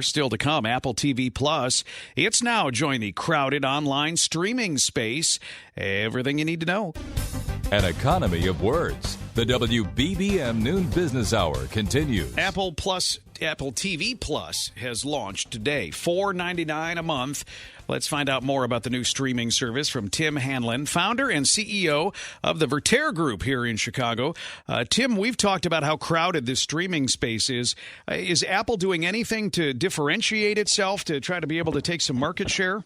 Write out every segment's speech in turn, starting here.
Still to come, Apple TV Plus. It's now joined the crowded online streaming space. Everything you need to know. An economy of words. The WBBM Noon Business Hour continues. Apple TV Plus has launched today, $4.99 a month. Let's find out more about the new streaming service from Tim Hanlon, founder and CEO of the Vertere Group here in Chicago. Tim, we've talked about how crowded this streaming space is. Is Apple doing anything to differentiate itself to try to be able to take some market share?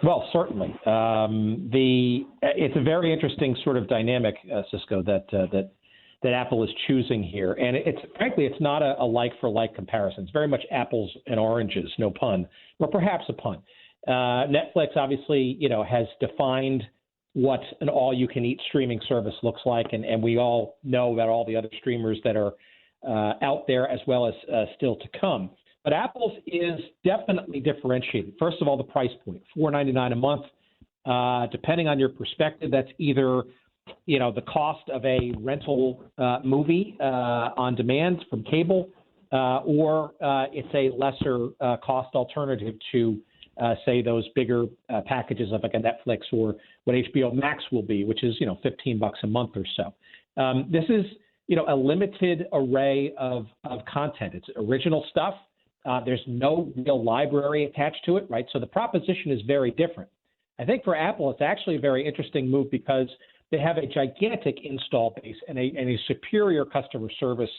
Well, certainly. It's a very interesting sort of dynamic, Cisco, that Apple is choosing here. And frankly, it's not a like-for-like comparison. It's very much apples and oranges, no pun, or perhaps a pun. Netflix obviously, has defined what an all-you-can-eat streaming service looks like, and we all know about all the other streamers that are out there as well as still to come. But Apple's is definitely differentiated. First of all, the price point, $4.99 a month. Depending on your perspective, that's either the cost of a rental movie on demand from cable, or it's a lesser cost alternative to say those bigger packages of like a Netflix or what HBO Max will be, which is $15 a month or so. This is a limited array of content. It's original stuff. There's no real library attached to it, right? So the proposition is very different. I think for Apple, it's actually a very interesting move because they have a gigantic install base and a superior customer service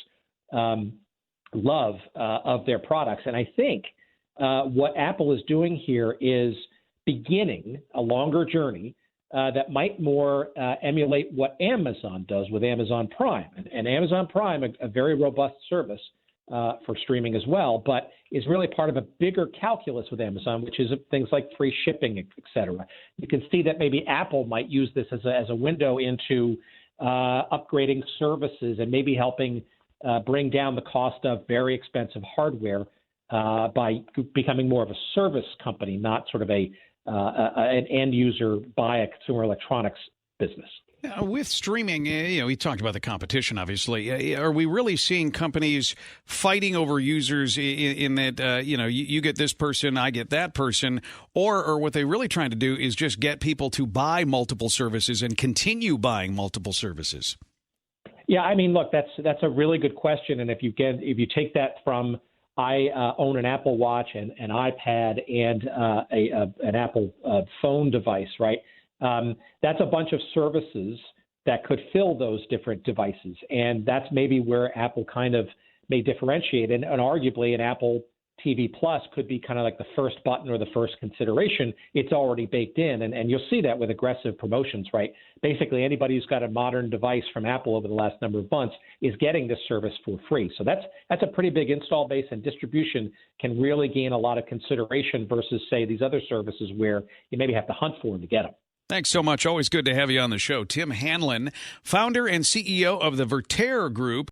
love of their products. And I think what Apple is doing here is beginning a longer journey that might more emulate what Amazon does with Amazon Prime. And Amazon Prime, a very robust service for streaming as well, but is really part of a bigger calculus with Amazon, which is things like free shipping, et cetera. You can see that maybe Apple might use this as a window into upgrading services and maybe helping bring down the cost of very expensive hardware by becoming more of a service company, not sort of an end user buy a consumer electronics business. With streaming, we talked about the competition, obviously. Are we really seeing companies fighting over users in that, you get this person, I get that person, or what they're really trying to do is just get people to buy multiple services and continue buying multiple services? Yeah, I mean, look, that's a really good question. And if you take that from I own an Apple Watch and an iPad and an Apple phone device, right? That's a bunch of services that could fill those different devices. And that's maybe where Apple kind of may differentiate. And arguably an Apple TV Plus could be kind of like the first button or the first consideration. It's already baked in. And you'll see that with aggressive promotions, right? Basically, anybody who's got a modern device from Apple over the last number of months is getting this service for free. So that's a pretty big install base, and distribution can really gain a lot of consideration versus, say, these other services where you maybe have to hunt for them to get them. Thanks so much. Always good to have you on the show. Tim Hanlon, founder and CEO of the Vertere Group.